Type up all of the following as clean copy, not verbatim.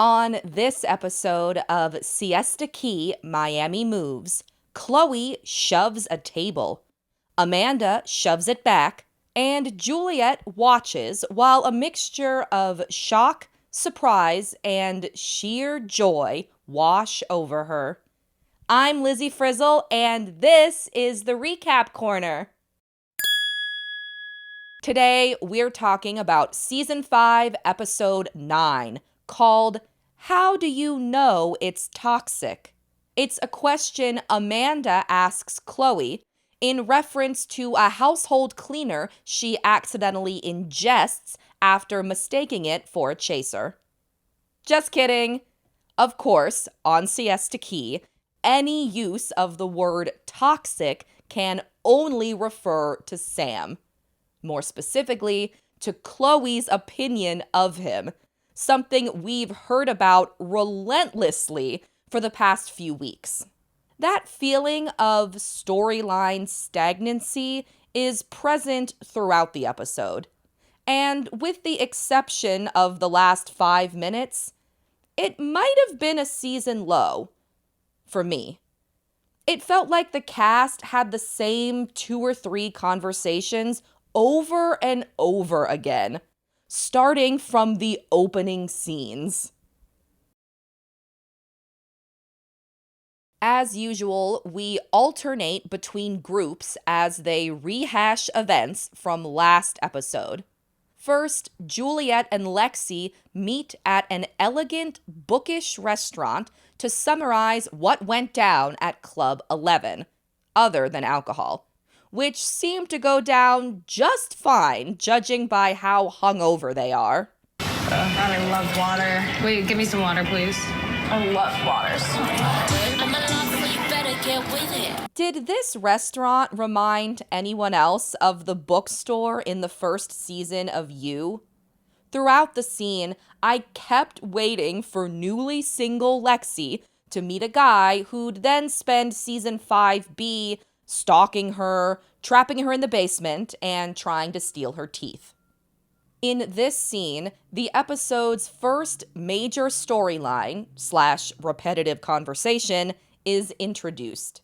On this episode of Siesta Key, Miami Moves, Chloe shoves a table, Amanda shoves it back, and Juliette watches while a mixture of shock, surprise, and sheer joy wash over her. I'm Lizzie Frizzle, and this is the Recap Corner. Today, we're talking about Season 5, Episode 9, called How Do You Know It's Toxic? It's a question Amanda asks Chloe in reference to a household cleaner she accidentally ingests after mistaking it for a chaser. Just kidding. Of course, on Siesta Key, any use of the word toxic can only refer to Sam. More specifically, to Chloe's opinion of him, something we've heard about relentlessly for the past few weeks. That feeling of storyline stagnancy is present throughout the episode. And with the exception of the last 5 minutes, it might have been a season low for me. It felt like the cast had the same 2 or 3 conversations over and over again, starting from the opening scenes. As usual, we alternate between groups as they rehash events from last episode. First, Juliette and Lexi meet at an elegant, bookish restaurant to summarize what went down at Club 11, other than alcohol, which seemed to go down just fine, judging by how hungover they are. God, I love water. Wait, give me some water, please. I love water so much. Did this restaurant remind anyone else of the bookstore in the first season of You? Throughout the scene, I kept waiting for newly single Lexi to meet a guy who'd then spend season 5B stalking her, trapping her in the basement, and trying to steal her teeth. In this scene, the episode's first major storyline / repetitive conversation is introduced.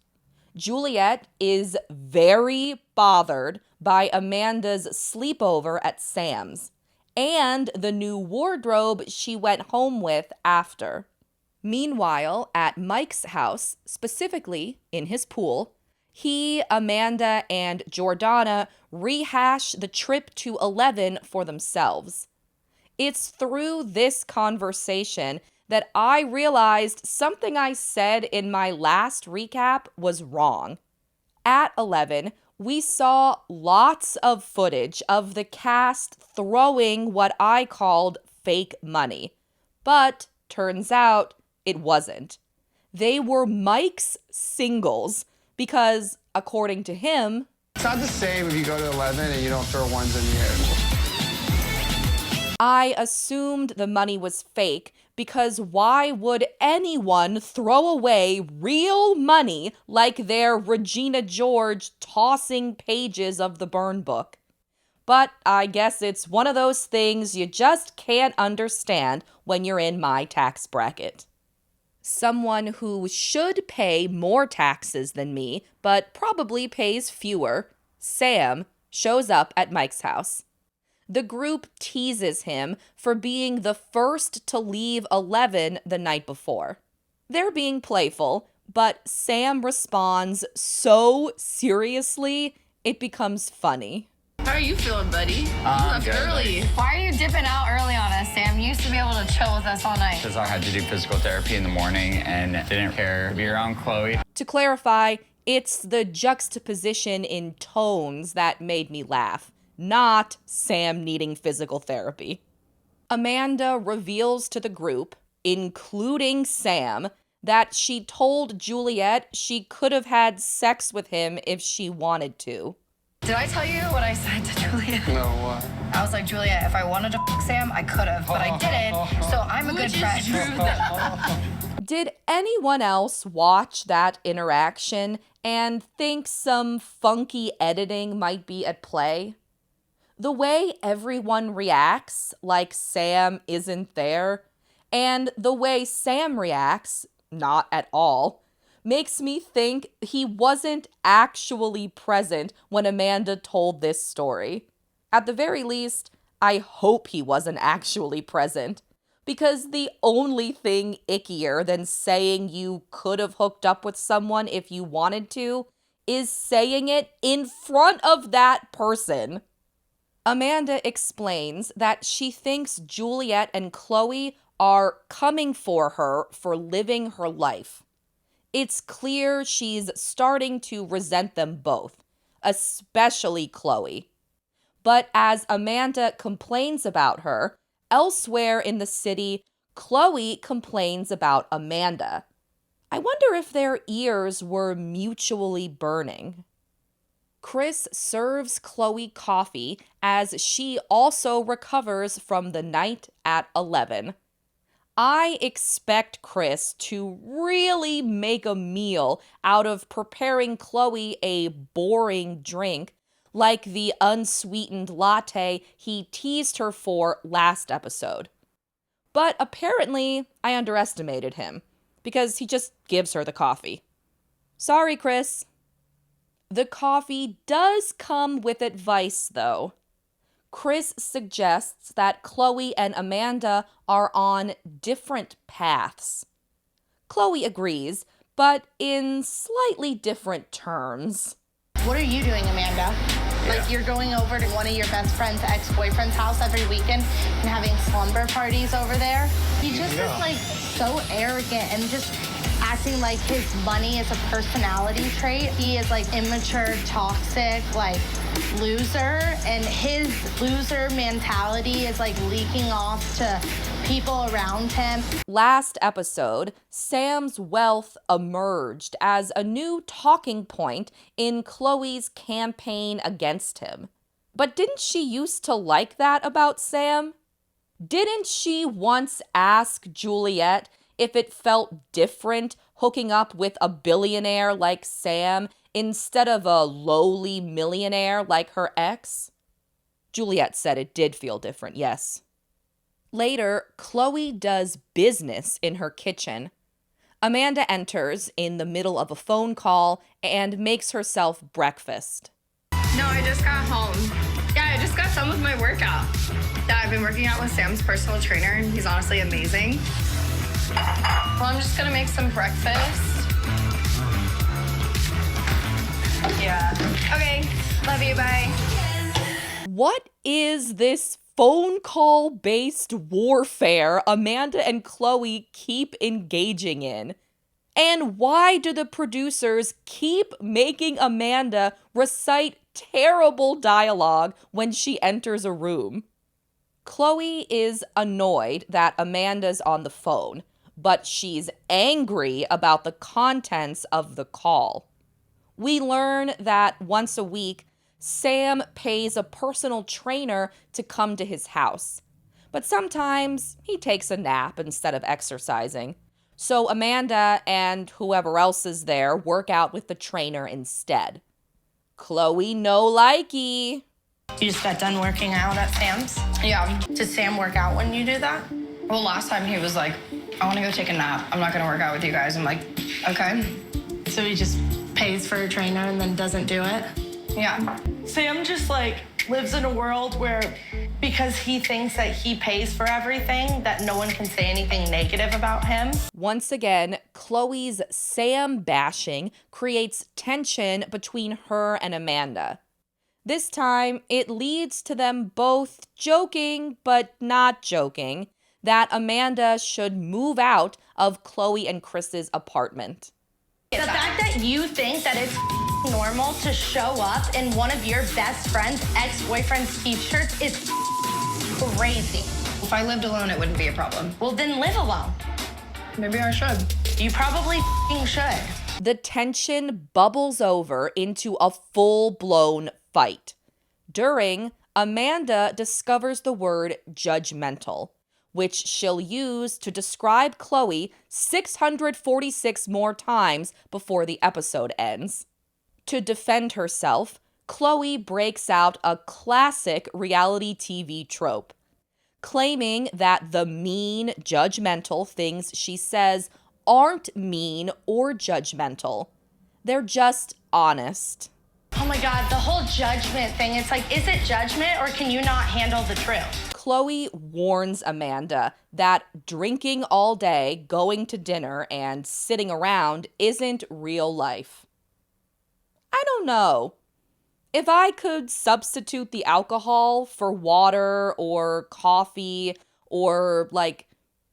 Juliette is very bothered by Amanda's sleepover at Sam's and the new wardrobe she went home with after. Meanwhile, at Mike's house, specifically in his pool, he, Amanda, and Jordana rehash the trip to 11 for themselves. It's through this conversation that I realized something I said in my last recap was wrong. At 11, we saw lots of footage of the cast throwing what I called fake money. But turns out it wasn't. They were Mike's singles because, according to him, it's not the same if you go to 11 and you don't throw ones in the air. I assumed the money was fake because why would anyone throw away real money like they're Regina George tossing pages of the burn book? But I guess it's one of those things you just can't understand when you're in my tax bracket. Someone who should pay more taxes than me, but probably pays fewer, Sam, shows up at Mike's house. The group teases him for being the first to leave 11 the night before. They're being playful, but Sam responds so seriously, it becomes funny. How are you feeling, buddy? You left early. Why are you dipping out early on us, Sam? You used to be able to chill with us all night. Because I had to do physical therapy in the morning and didn't care to be around Chloe. To clarify, it's the juxtaposition in tones that made me laugh, not Sam needing physical therapy. Amanda reveals to the group, including Sam, that she told Juliette she could have had sex with him if she wanted to. Did I tell you what I said to Juliette? No, what? I was like, Juliette, if I wanted to f Sam, I could have, but I didn't, so I'm a good friend. Did anyone else watch that interaction and think some funky editing might be at play? The way everyone reacts, like Sam isn't there, And the way Sam reacts, not at all, makes me think he wasn't actually present when Amanda told this story. At the very least, I hope he wasn't actually present. Because the only thing ickier than saying you could have hooked up with someone if you wanted to is saying it in front of that person. Amanda explains that she thinks Juliette and Chloe are coming for her for living her life. It's clear she's starting to resent them both, especially Chloe. But as Amanda complains about her, elsewhere in the city, Chloe complains about Amanda. I wonder if their ears were mutually burning. Chris serves Chloe coffee as she also recovers from the night at 11. I expect Chris to really make a meal out of preparing Chloe a boring drink like the unsweetened latte he teased her for last episode. But apparently, I underestimated him, because he just gives her the coffee. Sorry, Chris. The coffee does come with advice, though. Chris suggests that Chloe and Amanda are on different paths. Chloe agrees, but in slightly different terms. What are you doing, Amanda? Like, you're going over to one of your best friend's ex-boyfriend's house every weekend and having slumber parties over there. He just is, like, so arrogant and just acting like his money is a personality trait. He is, like, immature, toxic, like, loser. And his loser mentality is, like, leaking off to people around him. Last episode, Sam's wealth emerged as a new talking point in Chloe's campaign against him. But didn't she used to like that about Sam? Didn't she once ask Juliette if it felt different hooking up with a billionaire like Sam instead of a lowly millionaire like her ex? Juliette said it did feel different, yes. Later, Chloe does business in her kitchen. Amanda enters in the middle of a phone call and makes herself breakfast. No, I just got home. Yeah, I just got done with my workout. Yeah, I've been working out with Sam's personal trainer, and he's honestly amazing. Well, I'm just gonna make some breakfast. Yeah. Okay, love you, bye. What is this phone call-based warfare Amanda and Chloe keep engaging in? And why do the producers keep making Amanda recite terrible dialogue when she enters a room? Chloe is annoyed that Amanda's on the phone, but she's angry about the contents of the call. We learn that once a week, Sam pays a personal trainer to come to his house. But sometimes he takes a nap instead of exercising. So Amanda and whoever else is there work out with the trainer instead. Chloe no likey. You just got done working out at Sam's? Yeah. Does Sam work out when you do that? Well, last time he was like, I want to go take a nap. I'm not going to work out with you guys. I'm like, okay. So he just pays for a trainer and then doesn't do it? Yeah. Sam just like lives in a world where because he thinks that he pays for everything, that no one can say anything negative about him. Once again, Chloe's Sam bashing creates tension between her and Amanda. This time, it leads to them both joking, but not joking, that Amanda should move out of Chloe and Chris's apartment. The fact that you think that it's normal to show up in one of your best friend's ex-boyfriend's t-shirts is crazy. If I lived alone, it wouldn't be a problem. Well, then live alone. Maybe I should. You probably should. The tension bubbles over into a full-blown fight. During, Amanda discovers the word judgmental, which she'll use to describe Chloe 646 more times before the episode ends. To defend herself, Chloe breaks out a classic reality TV trope. claiming that the mean, judgmental things she says aren't mean or judgmental. They're just honest. Oh my God, the whole judgment thing. It's like, is it judgment or can you not handle the truth? Chloe warns Amanda that drinking all day, going to dinner, and sitting around isn't real life. I don't know. If I could substitute the alcohol for water or coffee or like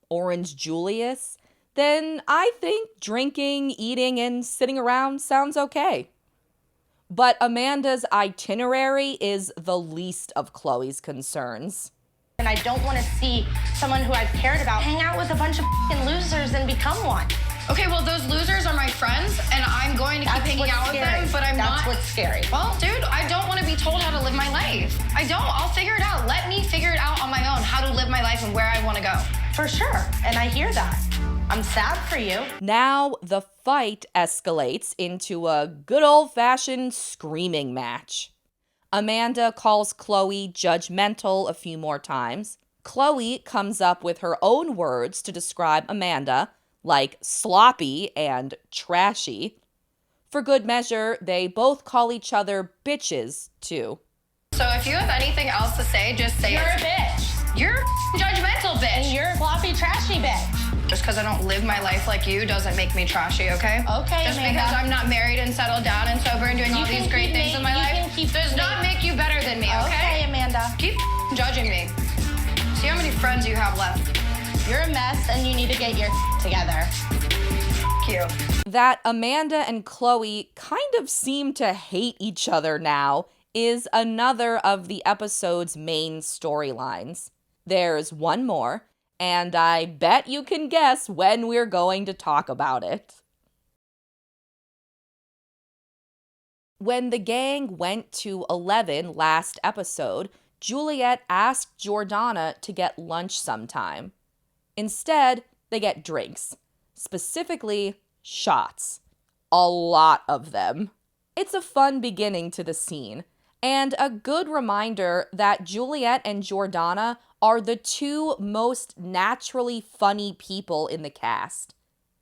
Orange Julius, then I think drinking, eating, and sitting around sounds okay. But Amanda's itinerary is the least of Chloe's concerns. And I don't want to see someone who I've cared about hang out with a bunch of f***ing losers and become one. Okay, well, those losers are my friends, and I'm going to keep hanging out with them, but I'm not. That's what's scary. Well, dude, I don't want to be told how to live my life. I don't. I'll figure it out. Let me figure it out on my own, how to live my life and where I want to go. For sure. And I hear that. I'm sad for you. Now the fight escalates into a good old-fashioned screaming match. Amanda calls Chloe judgmental a few more times. Chloe comes up with her own words to describe Amanda, like sloppy and trashy. For good measure, they both call each other bitches, too. So if you have anything else to say, just say You're it. a bitch. You're a judgmental bitch. And you're a floppy, trashy bitch. Just because I don't live my life like you doesn't make me trashy, okay? Okay, Just Amanda. because I'm not married and settled down and sober and doing all these great things in my life does not make you better than me, Okay, Amanda. Keep judging me. See how many friends you have left. You're a mess and you need to get your together. You. That Amanda and Chloe kind of seem to hate each other now is another of the episode's main storylines. There's one more, and I bet you can guess when we're going to talk about it. When the gang went to 11 last episode, Juliette asked Jordana to get lunch sometime. Instead, they get drinks. Specifically, shots. A lot of them. It's a fun beginning to the scene, and a good reminder that Juliette and Jordana are the two most naturally funny people in the cast,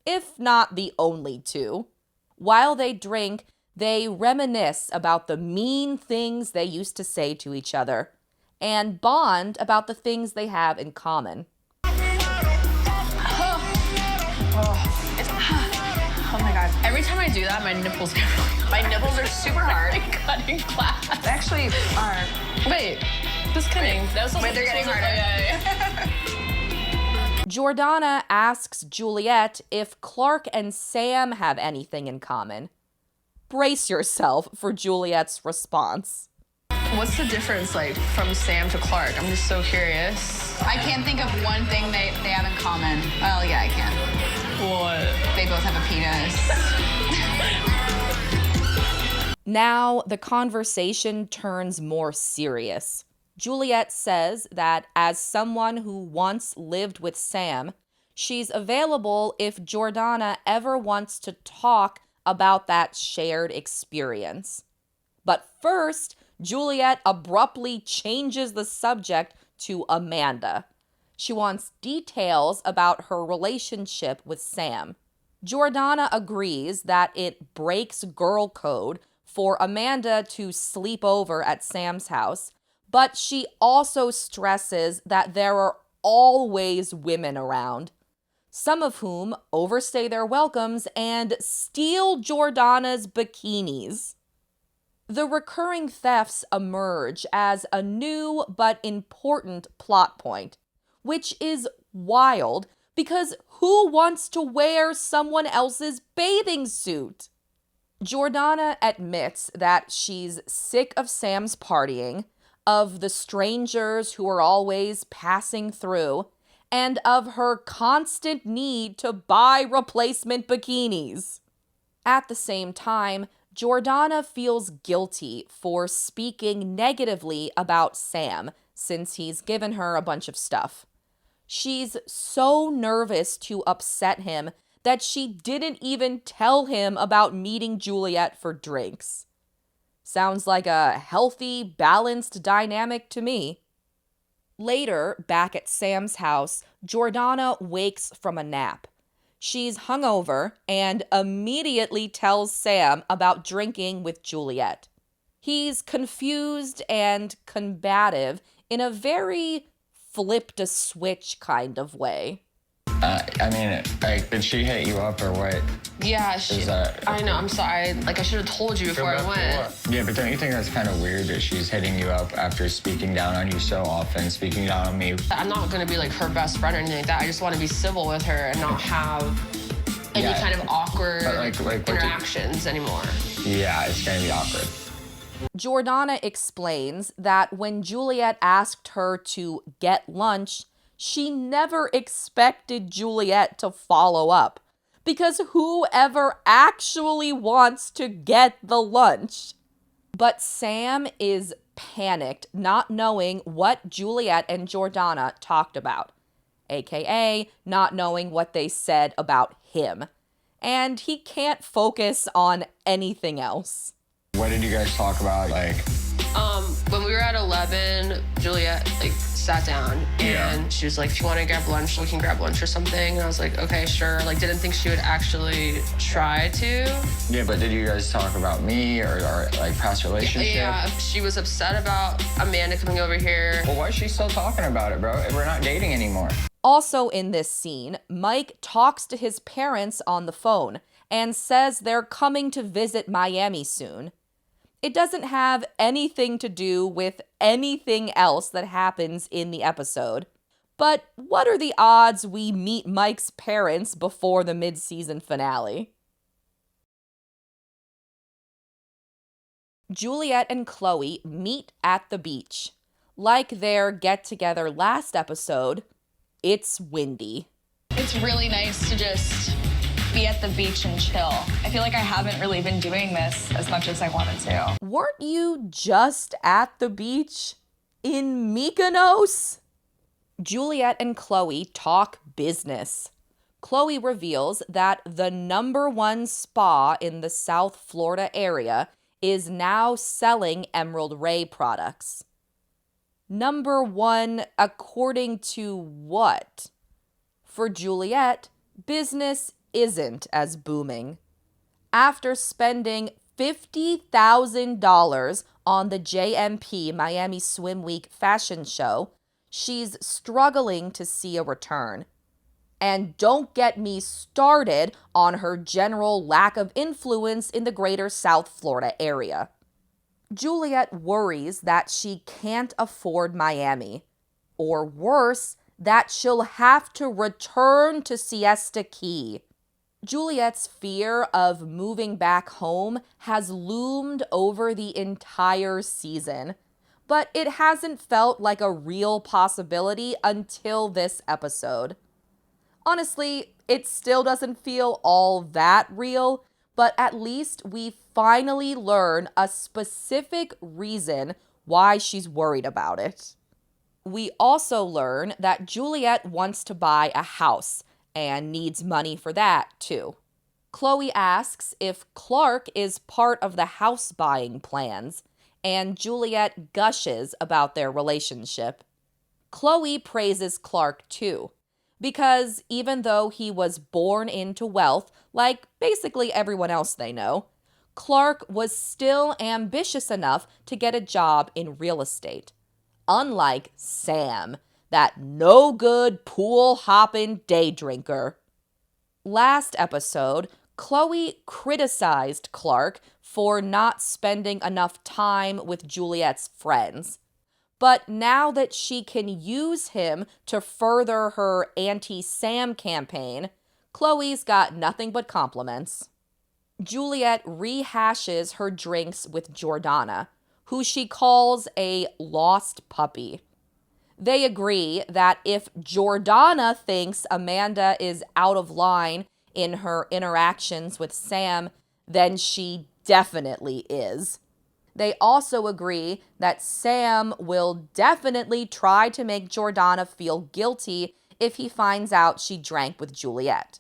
if not the only two. While they drink, they reminisce about the mean things they used to say to each other, and bond about the things they have in common. Oh my God. Every time I do that, my nipples get really hard. My nipples are super hard. Like cutting class. They actually are. Wait, just kidding. Wait, they're getting harder. Yeah. Jordana asks Juliette if Clark and Sam have anything in common. Brace yourself for Juliette's response. What's the difference, like, from Sam to Clark? I'm just so curious. I can't think of one thing they have in common. Well, yeah, I can. What? They both have a penis. Now the conversation turns more serious. Juliette says that as someone who once lived with Sam, she's available if Jordana ever wants to talk about that shared experience. But first, Juliette abruptly changes the subject to Amanda. She wants details about her relationship with Sam. Jordana agrees that it breaks girl code for Amanda to sleep over at Sam's house, but she also stresses that there are always women around, some of whom overstay their welcomes and steal Jordana's bikinis. The recurring thefts emerge as a new but important plot point, which is wild because who wants to wear someone else's bathing suit? Jordana admits that she's sick of Sam's partying, of the strangers who are always passing through, and of her constant need to buy replacement bikinis. At the same time, Jordana feels guilty for speaking negatively about Sam since he's given her a bunch of stuff. She's so nervous to upset him that she didn't even tell him about meeting Juliette for drinks. Sounds like a healthy, balanced dynamic to me. Later, back at Sam's house, Jordana wakes from a nap. She's hungover and immediately tells Sam about drinking with Juliette. He's confused and combative in a very flipped a switch kind of way. Did she hit you up or what? Yeah, I know, I'm sorry. Like, I should have told you before I went. Yeah, but don't you think that's kind of weird that she's hitting you up after speaking down on you so often, speaking down on me? I'm not going to be like her best friend or anything like that. I just want to be civil with her and not have any kind of awkward interactions anymore. Yeah, it's going to be awkward. Jordana explains that when Juliette asked her to get lunch, she never expected Juliette to follow up, because whoever actually wants to get the lunch? But Sam is panicked, not knowing what Juliette and Jordana talked about, aka not knowing what they said about him. And he can't focus on anything else. What did you guys talk about? When we were at 11, Juliette sat down and she was like, if you want to grab lunch, we can grab lunch or something. And I was like, okay, sure. Didn't think she would actually try to. Yeah, but did you guys talk about me or past relationship? Yeah, she was upset about Amanda coming over here. Well, why is she still talking about it, bro? We're not dating anymore. Also in this scene, Mike talks to his parents on the phone and says they're coming to visit Miami soon. It doesn't have anything to do with anything else that happens in the episode. But what are the odds we meet Mike's parents before the mid-season finale? Juliette and Chloe meet at the beach. Like their get-together last episode, it's windy. It's really nice to just be at the beach and chill. I feel like I haven't really been doing this as much as I wanted to. Weren't you just at the beach in Mykonos? Juliette and Chloe talk business. Chloe reveals that the #1 spa in the South Florida area is now selling Emerald Ray products. #1 according to what? For Juliette, business isn't as booming. After spending $50,000 on the JMP Miami Swim Week fashion show, she's struggling to see a return. And don't get me started on her general lack of influence in the greater South Florida area. Juliette worries that she can't afford Miami, or worse, that she'll have to return to Siesta Key. Juliette's fear of moving back home has loomed over the entire season, but it hasn't felt like a real possibility until this episode. Honestly, it still doesn't feel all that real, but at least we finally learn a specific reason why she's worried about it. We also learn that Juliette wants to buy a house and needs money for that, too. Chloe asks if Clark is part of the house buying plans, and Juliette gushes about their relationship. Chloe praises Clark, too, because even though he was born into wealth, like basically everyone else they know, Clark was still ambitious enough to get a job in real estate. Unlike Sam, that no-good pool-hopping day drinker. Last episode, Chloe criticized Clark for not spending enough time with Juliette's friends. But now that she can use him to further her anti-Sam campaign, Chloe's got nothing but compliments. Juliette rehashes her drinks with Jordana, who she calls a lost puppy. They agree that if Jordana thinks Amanda is out of line in her interactions with Sam, then she definitely is. They also agree that Sam will definitely try to make Jordana feel guilty if he finds out she drank with Juliette.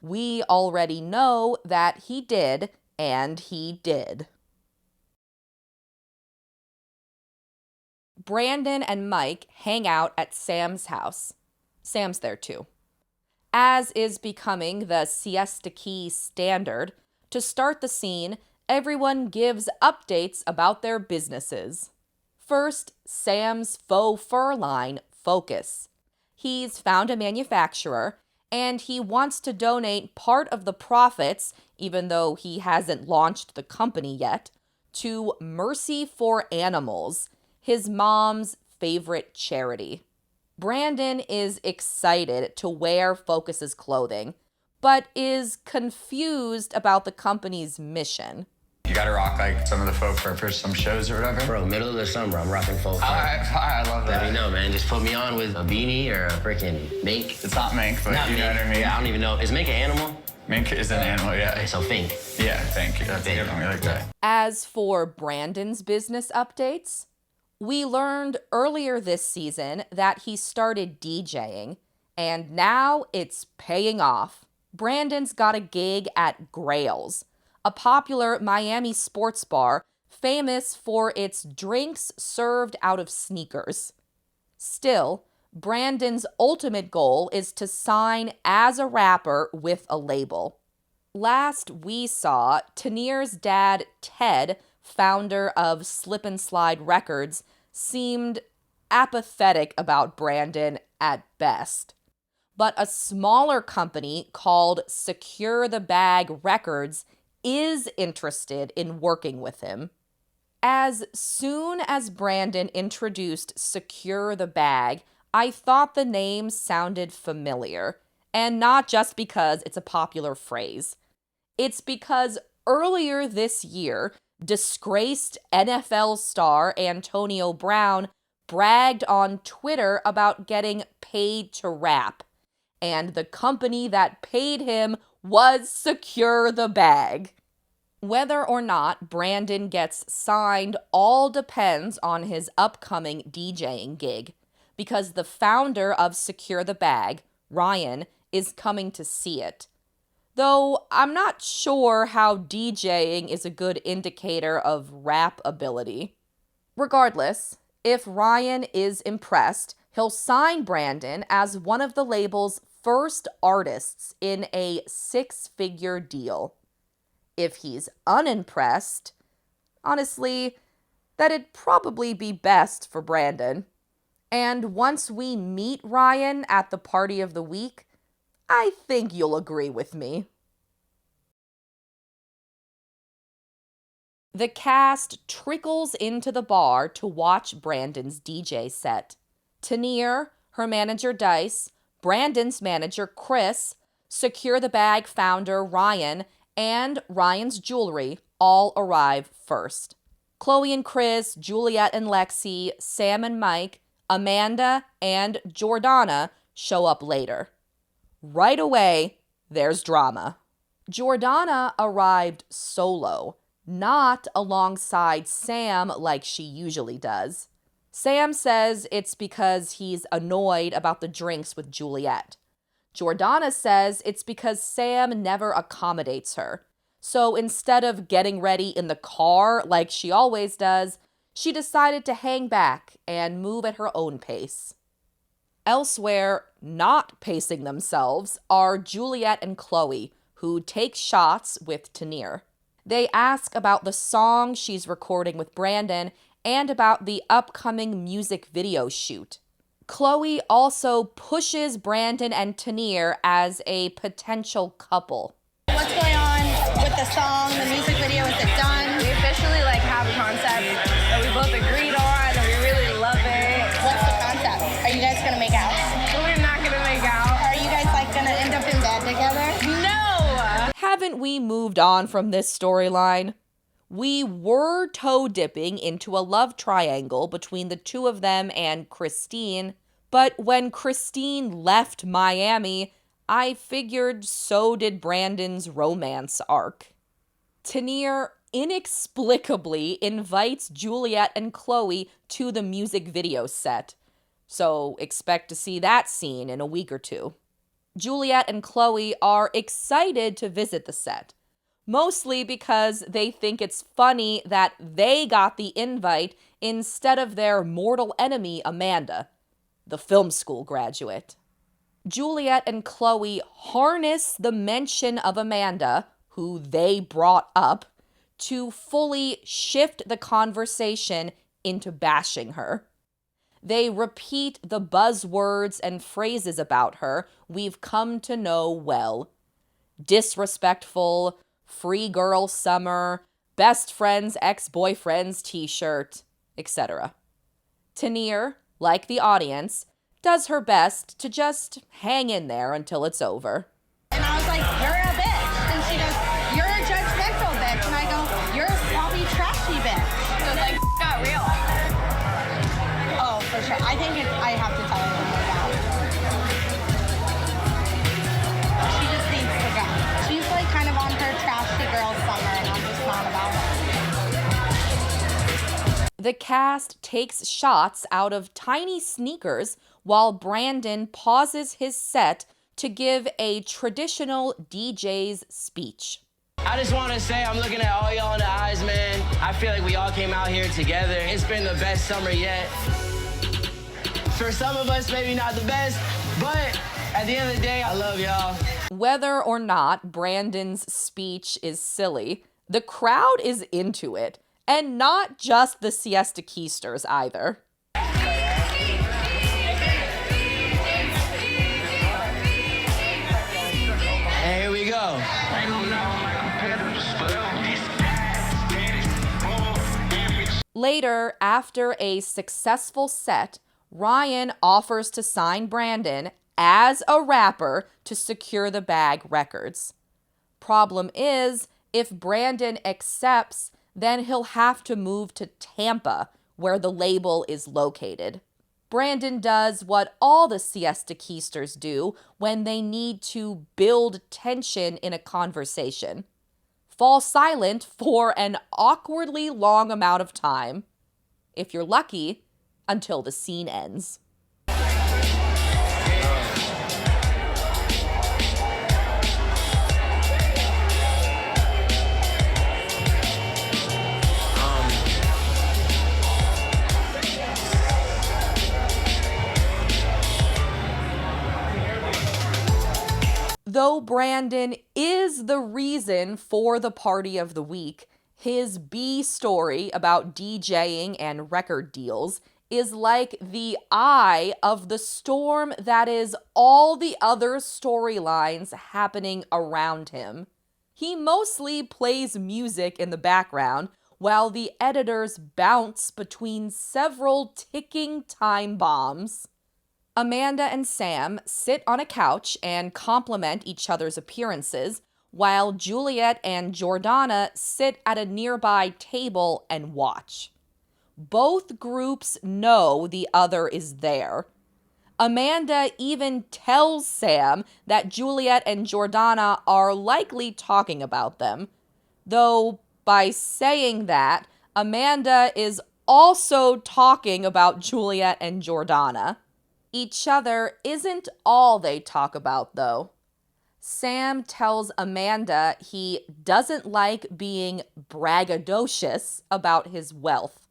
We already know that he did, and he did. Brandon and Mike hang out at Sam's house. Sam's there too. As is becoming the Siesta Key standard, to start the scene, everyone gives updates about their businesses. First, Sam's faux fur line, Focus. He's found a manufacturer, and he wants to donate part of the profits, even though he hasn't launched the company yet, to Mercy for Animals, his mom's favorite charity. Brandon is excited to wear Focus's clothing, but is confused about the company's mission. You gotta rock like some of the faux fur for some shows or whatever. Bro, middle of the summer, I'm rocking faux fur. I love that. Let me know, man. Just put me on with a beanie or a freaking mink. It's not mink, but Not you know mink. what I mean? Yeah, I don't even know. Is mink an animal? Mink is an animal, yeah. Okay, so fink. Yeah, thank you. That's a good one. We like that. As for Brandon's business updates, we learned earlier this season that he started DJing, and now it's paying off. Brandon's got a gig at Grail's, a popular Miami sports bar famous for its drinks served out of sneakers. Still, Brandon's ultimate goal is to sign as a rapper with a label. Last we saw, Tanir's dad, Ted, founder of Slip and Slide Records, seemed apathetic about Brandon at best. But a smaller company called Secure the Bag Records is interested in working with him. As soon as Brandon introduced Secure the Bag, I thought the name sounded familiar, and not just because it's a popular phrase. It's because earlier this year, disgraced NFL star Antonio Brown bragged on Twitter about getting paid to rap, and the company that paid him was Secure the Bag. Whether or not Brandon gets signed all depends on his upcoming DJing gig, because the founder of Secure the Bag, Ryan, is coming to see it. Though I'm not sure how DJing is a good indicator of rap ability. Regardless, if Ryan is impressed, he'll sign Brandon as one of the label's first artists in a 6-figure deal. If he's unimpressed, honestly, that'd probably be best for Brandon. And once we meet Ryan at the party of the week, I think you'll agree with me. The cast trickles into the bar to watch Brandon's DJ set. Tanir, her manager Dice, Brandon's manager Chris, Secure the Bag founder Ryan, and Ryan's Jewelry all arrive first. Chloe and Chris, Juliette and Lexi, Sam and Mike, Amanda, and Jordana show up later. Right away, there's drama. Jordana arrived solo, not alongside Sam like she usually does. Sam says it's because he's annoyed about the drinks with Juliette. Jordana says it's because Sam never accommodates her. So instead of getting ready in the car like she always does, she decided to hang back and move at her own pace. Elsewhere, not pacing themselves, are Juliette and Chloe, who take shots with Tanir. They ask about the song she's recording with Brandon and about the upcoming music video shoot. Chloe also pushes Brandon and Tanir as a potential couple. What's going on with the song, the music video? Is it done? We officially have a concept that we both agreed on and we really love it. What's the concept? Are you guys gonna make out? We're not gonna make out. Are you guys gonna end up in bed together? No! Haven't we moved on from this storyline? We were toe dipping into a love triangle between the two of them and Christine, but when Christine left Miami, I figured so did Brandon's romance arc. Tanir inexplicably invites Juliette and Chloe to the music video set, so expect to see that scene in a week or two. Juliette and Chloe are excited to visit the set, Mostly because they think it's funny that they got the invite instead of their mortal enemy, Amanda, the film school graduate. Juliette and Chloe harness the mention of Amanda, who they brought up, to fully shift the conversation into bashing her. They repeat the buzzwords and phrases about her we've come to know well. Disrespectful, free girl summer, best friend's ex-boyfriend's t-shirt, etc. Tanir, like the audience, does her best to just hang in there until it's over. And I was like, you're a bitch. And she goes, you're a judgmental bitch. And I go, you're a sloppy, trashy bitch. So it's like, got real. Oh, for sure. I think I have to tell her to go down. She just needs to go. She's like kind of on her trashy girl summer, and I'm just not about it. The cast takes shots out of tiny sneakers while Brandon pauses his set to give a traditional DJ's speech. I just want to say I'm looking at all y'all in the eyes, man. I feel like we all came out here together. It's been the best summer yet. For some of us, maybe not the best, but at the end of the day, I love y'all. Whether or not Brandon's speech is silly, the crowd is into it. And not just the Siesta Keysters either. And here we go. Later, after a successful set, Ryan offers to sign Brandon as a rapper to secure the bag records. Problem is, if Brandon accepts, then he'll have to move to Tampa, where the label is located. Brandon does what all the Siesta Keysters do when they need to build tension in a conversation. Fall silent for an awkwardly long amount of time. If you're lucky, until the scene ends. Though Brandon is the reason for the party of the week, his B story about DJing and record deals is like the eye of the storm that is all the other storylines happening around him. He mostly plays music in the background while the editors bounce between several ticking time bombs. Amanda and Sam sit on a couch and compliment each other's appearances, while Juliette and Jordana sit at a nearby table and watch. Both groups know the other is there. Amanda even tells Sam that Juliette and Jordana are likely talking about them, though by saying that, Amanda is also talking about Juliette and Jordana. Each other isn't all they talk about, though. Sam tells Amanda he doesn't like being braggadocious about his wealth.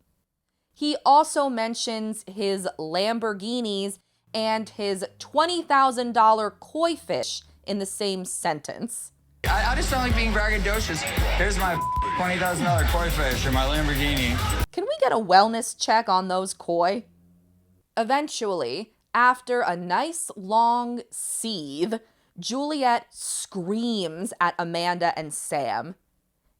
He also mentions his Lamborghinis and his $20,000 koi fish in the same sentence. I just don't like being braggadocious. Here's my $20,000 koi fish or my Lamborghini. Can we get a wellness check on those koi? Eventually, after a nice long seethe, Juliette screams at Amanda and Sam.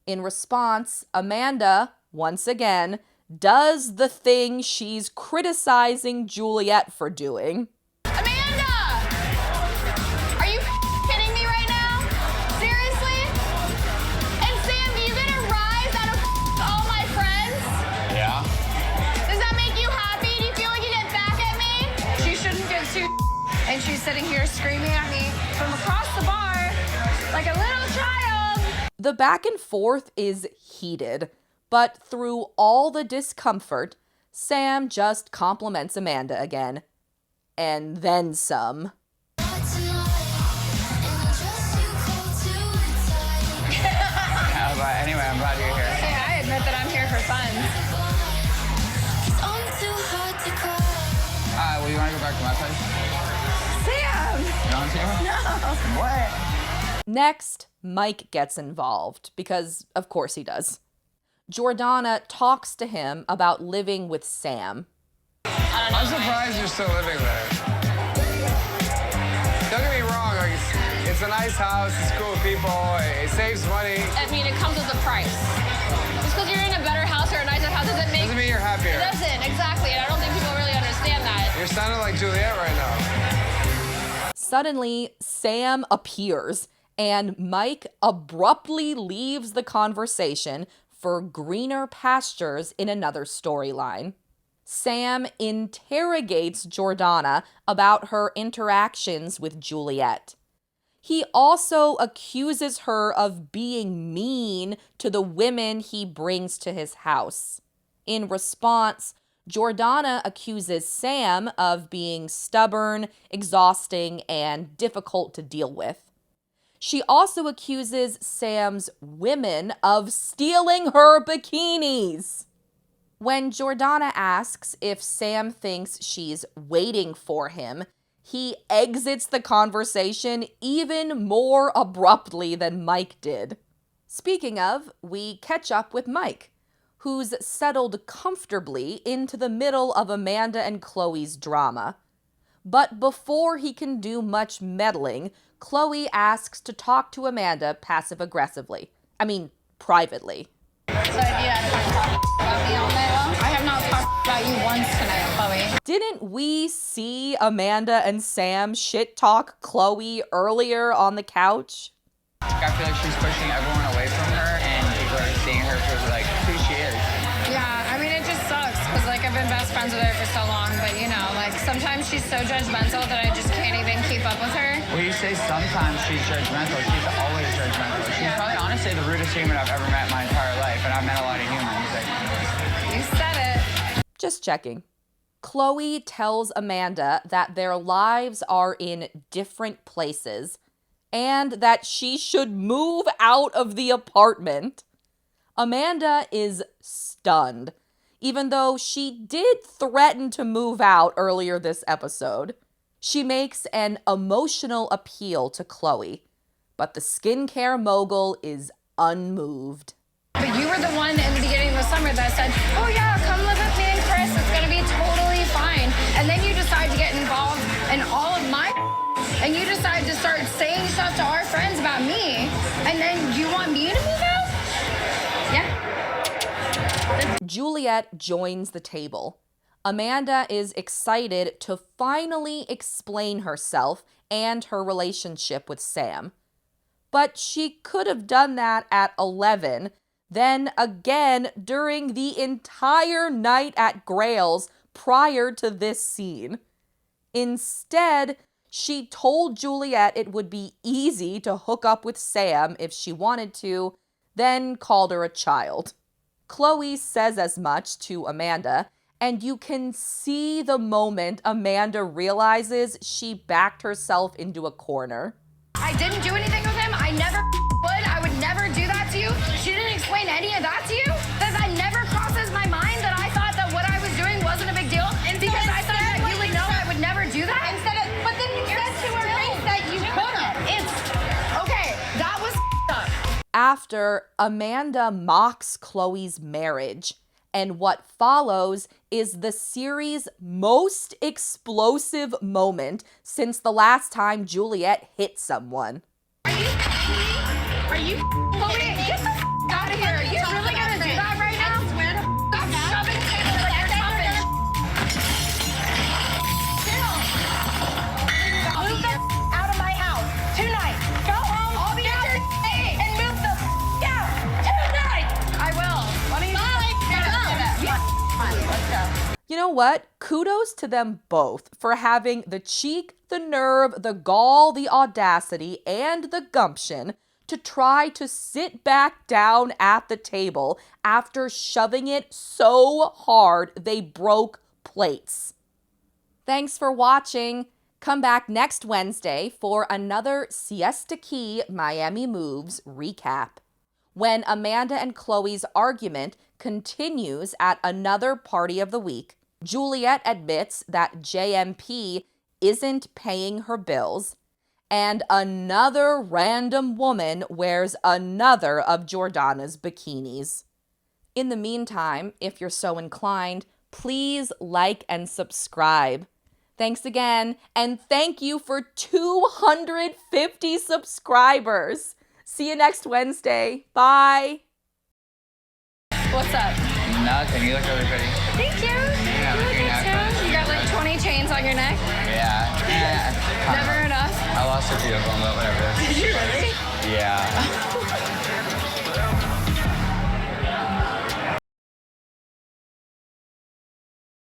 In response, Amanda, once again, does the thing she's criticizing Juliette for doing. Amanda! Are you kidding me right now? Seriously? And Sam, are you gonna rise out of all my friends? Yeah. Does that make you happy? Do you feel like you get back at me? She shouldn't give two and she's sitting here screaming at me from across the bar like a little child. The back and forth is heated, but through all the discomfort, Sam just compliments Amanda again. And then some. back to my place? Sam! You don't see her? No! What? Next, Mike gets involved, because of course he does. Jordana talks to him about living with Sam. I'm surprised you're still living there. Don't get me wrong, like it's a nice house, it's cool with people, it saves money. I mean, it comes with a price. Just because you're in a better house or a nicer house doesn't Mean you're happier. It doesn't, exactly. And I don't think people really understand that. You're sounding like Juliette right now. Suddenly, Sam appears, and Mike abruptly leaves the conversation for greener pastures in another storyline. Sam interrogates Jordana about her interactions with Juliette. He also accuses her of being mean to the women he brings to his house. In response, Jordana accuses Sam of being stubborn, exhausting, and difficult to deal with. She also accuses Sam's women of stealing her bikinis. When Jordana asks if Sam thinks she's waiting for him, he exits the conversation even more abruptly than Mike did. Speaking of, we catch up with Mike, who's settled comfortably into the middle of Amanda and Chloe's drama. But before he can do much meddling, Chloe asks to talk to Amanda passive-aggressively. I mean, privately. So yeah, about me all night long? I have not talked about you once tonight, Chloe. Didn't we see Amanda and Sam shit-talk Chloe earlier on the couch? I feel like she's pushing everyone away from her, and people are seeing her for like who she is. Yeah, I mean, it just sucks because, like, I've been best friends with her for so long, but, you know, like, sometimes she's so judgmental that I just can't even keep up with her. Well, you say sometimes she's judgmental. She's always judgmental. She's probably, honestly, the rudest human I've ever met in my entire life, and I've met a lot of humans. You said it. Just checking. Chloe tells Amanda that their lives are in different places and that she should move out of the apartment. Amanda is stunned, even though she did threaten to move out earlier this episode. She makes an emotional appeal to Chloe, but the skincare mogul is unmoved. But you were the one in the beginning of the summer that said, oh yeah, come live with me and Chris, it's gonna be totally fine. And then you decide to get involved in all of my and you decide to start saying stuff to our friends about me, and then you want me to move out? Yeah. Juliette joins the table. Amanda is excited to finally explain herself and her relationship with Sam. But she could have done that at 11, then again during the entire night at Grail's prior to this scene. Instead, she told Juliette it would be easy to hook up with Sam if she wanted to, then called her a child. Chloe says as much to Amanda, and you can see the moment Amanda realizes she backed herself into a corner. I didn't do anything with him. I never would. I would never do that to you. She didn't explain any of that to you? That never crosses my mind that I thought that what I was doing wasn't a big deal? Because I thought that you would know I would never do that? But then you said to her face that you could have. Okay, that was up. After, Amanda mocks Chloe's marriage, and what follows is the series' most explosive moment since the last time Juliette hit someone. Are you Chloe, get the out of here. Are you really gonna do that right now? Stop shoving things in your stomach. Move the out of my house tonight. Go home. I'll be out and move the out tonight. I will. Let me let's go. You know what? Kudos to them both for having the cheek, the nerve, the gall, the audacity, and the gumption to try to sit back down at the table after shoving it so hard they broke plates. Thanks for watching. Come back next Wednesday for another Siesta Key Miami Moves recap, when Amanda and Chloe's argument continues at another party of the week. Juliette admits that JMP isn't paying her bills, and another random woman wears another of Jordana's bikinis. In the meantime, if you're so inclined, please like and subscribe. Thanks again, and thank you for 250 subscribers. See you next Wednesday. Bye. What's up? Nothing. You look really pretty. Thank you. Yeah, You look you're good too. You got like 20 chains on your neck. Yeah. Never enough. I lost a few of them, but whatever. Did you really? Yeah.